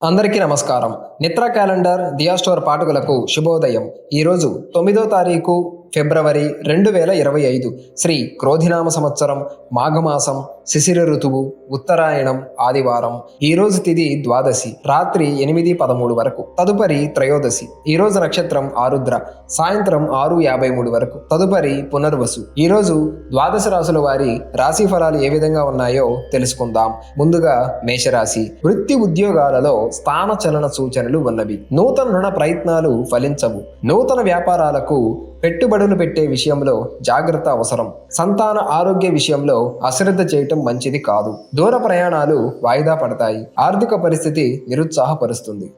అందరికీ నమస్కారం. నిత్ర క్యాలెండర్ దియా స్టోర్ పాఠకులకు శుభోదయం. ఈరోజు 9వ తారీఖు ఫిబ్రవరి 2025 శ్రీ క్రోధినామ సంవత్సరం మాఘమాసం శిశిర ఋతువు ఉత్తరాయణం ఆదివారం. ఈరోజు తిథి ద్వాదశి రాత్రి 8:13 వరకు. తదుపరి త్రయోదశి. ఈరోజు నక్షత్రం ఆరుద్ర సాయంత్రం 6:53 వరకు. తదుపరి పునర్వసు. ఈరోజు ద్వాదశ రాశుల వారి రాశి ఫలాలు ఏ విధంగా ఉన్నాయో తెలుసుకుందాం. ముందుగా మేషరాశి. వృత్తి ఉద్యోగాలలో స్థాన చలన సూచనలు ఉన్నవి. నూతన రుణ ప్రయత్నాలు ఫలించవు. నూతన వ్యాపారాలకు పెట్టుబడులు పెట్టే విషయంలో జాగ్రత్త అవసరం. సంతాన ఆరోగ్య విషయంలో అశ్రద్ధ చేయటం మంచిది కాదు. దూర ప్రయాణాలు వాయిదా పడతాయి. ఆర్థిక పరిస్థితి నిరుత్సాహపరుస్తుంది.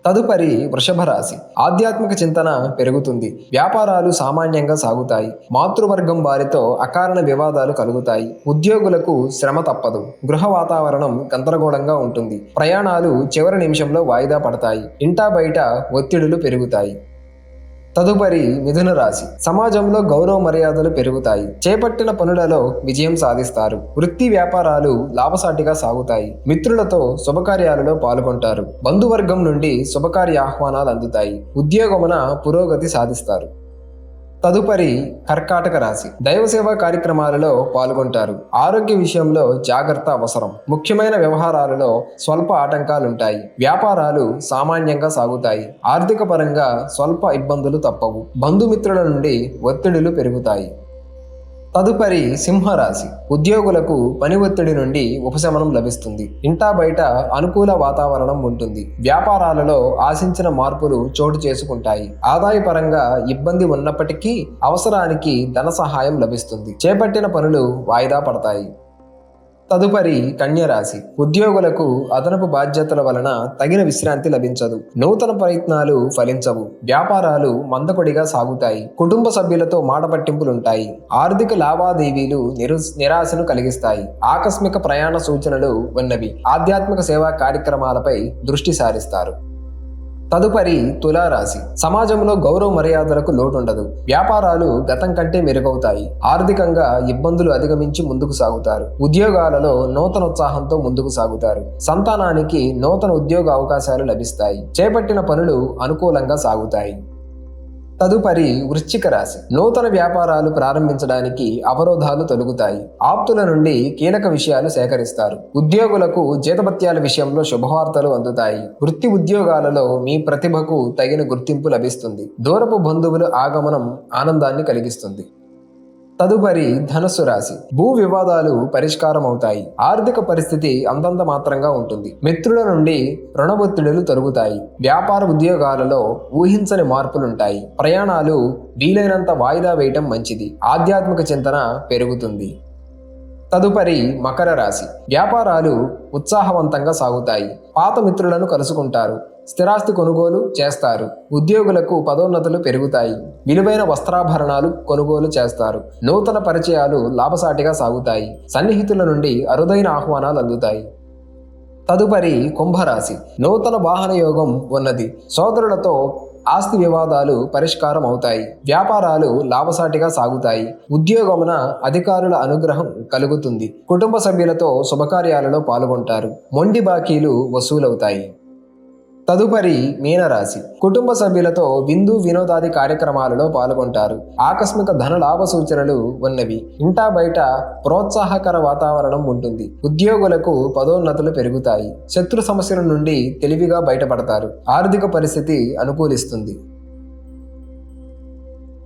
తదుపరి వృషభ రాశి. ఆధ్యాత్మిక చింతన పెరుగుతుంది. వ్యాపారాలు సామాన్యంగా సాగుతాయి. మాతృవర్గం వారితో అకారణ వివాదాలు కలుగుతాయి. ఉద్యోగులకు శ్రమ తప్పదు. గృహ వాతావరణం గందరగోళంగా ఉంటుంది. ప్రయాణాలు చివరి నిమిషంలో వాయిదా పడతాయి. ఇంటా బయట ఒత్తిడులు పెరుగుతాయి. తదుపరి మిథున రాశి. సమాజంలో గౌరవ మర్యాదలు పెరుగుతాయి. చేపట్టిన పనులలో విజయం సాధిస్తారు. వృత్తి వ్యాపారాలు లాభసాటిగా సాగుతాయి. మిత్రులతో శుభకార్యాలలో పాల్గొంటారు. బంధువర్గం నుండి శుభకార్య ఆహ్వానాలు అందుతాయి. ఉద్యోగమున పురోగతి సాధిస్తారు. తదుపరి కర్కాటక రాశి. దైవసేవా కార్యక్రమాలలో పాల్గొంటారు. ఆరోగ్య విషయంలో జాగ్రత్త అవసరం. ముఖ్యమైన వ్యవహారాలలో స్వల్ప ఆటంకాలుంటాయి. వ్యాపారాలు సామాన్యంగా సాగుతాయి. ఆర్థిక పరంగా స్వల్ప ఇబ్బందులు తప్పవు. బంధుమిత్రుల నుండి ఒత్తిడులు పెరుగుతాయి. తదుపరి సింహరాశి. ఉద్యోగులకు పని ఒత్తిడి నుండి ఉపశమనం లభిస్తుంది. ఇంటా బయట అనుకూల వాతావరణం ఉంటుంది. వ్యాపారాలలో ఆశించిన మార్పులు చోటు చేసుకుంటాయి. ఆదాయపరంగా ఇబ్బంది ఉన్నప్పటికీ అవసరానికి ధన సహాయం లభిస్తుంది. చేపట్టిన పనులు వాయిదా పడతాయి. తదుపరి కన్యరాశి. ఉద్యోగులకు అదనపు బాధ్యతల వలన తగిన విశ్రాంతి లభించదు. నూతన ప్రయత్నాలు ఫలించవు. వ్యాపారాలు మందకొడిగా సాగుతాయి. కుటుంబ సభ్యులతో మాట పట్టింపులుంటాయి. ఆర్థిక లావాదేవీలు నిరాశను కలిగిస్తాయి. ఆకస్మిక ప్రయాణ సూచనలు ఉన్నవి. ఆధ్యాత్మిక సేవా కార్యక్రమాలపై దృష్టి సారిస్తారు. తదుపరి తులారాశి. సమాజంలో గౌరవ మర్యాదలకు లోటుండదు. వ్యాపారాలు గతం కంటే మెరుగవుతాయి. ఆర్థికంగా ఇబ్బందులు అధిగమించి ముందుకు సాగుతారు. ఉద్యోగాలలో నూతన ఉత్సాహంతో ముందుకు సాగుతారు. సంతానానికి నూతన ఉద్యోగ అవకాశాలు లభిస్తాయి. చేపట్టిన పనులు అనుకూలంగా సాగుతాయి. తదుపరి వృశ్చిక రాశి. నూతన వ్యాపారాలు ప్రారంభించడానికి అవరోధాలు తొలగుతాయి. ఆప్తుల నుండి కీలక విషయాలు సేకరిస్తారు. ఉద్యోగులకు జీతభత్యాల విషయంలో శుభవార్తలు అందుతాయి. వృత్తి ఉద్యోగాలలో మీ ప్రతిభకు తగిన గుర్తింపు లభిస్తుంది. దూరపు బంధువుల ఆగమనం ఆనందాన్ని కలిగిస్తుంది. తదుపరి ధనుస్సు రాశి. భూ వివాదాలు పరిష్కారం అవుతాయి. ఆర్థిక పరిస్థితి అంతంత మాత్రంగా ఉంటుంది. మిత్రుల నుండి రుణ ఒత్తిడులు తొలగుతాయి. వ్యాపార ఉద్యోగాలలో ఊహించని మార్పులుంటాయి. ప్రయాణాలు వీలైనంత వాయిదా వేయటం మంచిది. ఆధ్యాత్మిక చింతన పెరుగుతుంది. తదుపరి మకర రాశి. వ్యాపారాలు ఉత్సాహవంతంగా సాగుతాయి. పాత మిత్రులను కలుసుకుంటారు. స్థిరాస్తి కొనుగోలు చేస్తారు. ఉద్యోగులకు పదోన్నతులు పెరుగుతాయి. విలువైన వస్త్రాభరణాలు కొనుగోలు చేస్తారు. నూతన పరిచయాలు లాభసాటిగా సాగుతాయి. సన్నిహితుల నుండి అరుదైన ఆహ్వానాలు అందుతాయి. తదుపరి కుంభరాశి. నూతన వాహన యోగం ఉన్నది. సోదరులతో ఆస్తి వివాదాలు పరిష్కారం అవుతాయి. వ్యాపారాలు లాభసాటిగా సాగుతాయి. ఉద్యోగమున అధికారుల అనుగ్రహం కలుగుతుంది. కుటుంబ సభ్యులతో శుభకార్యాలలో పాల్గొంటారు. మొండి బాకీలు వసూలవుతాయి. తదుపరి మీనరాశి. కుటుంబ సభ్యులతో విందు వినోదాది కార్యక్రమాలలో పాల్గొంటారు. ఆకస్మిక ధన లాభ సూచనలు ఉన్నవి. ఇంటా బయట ప్రోత్సాహకర వాతావరణం ఉంటుంది. ఉద్యోగులకు పదోన్నతులు పెరుగుతాయి. శత్రు సమస్యల నుండి తెలివిగా బయటపడతారు. ఆర్థిక పరిస్థితి అనుకూలిస్తుంది.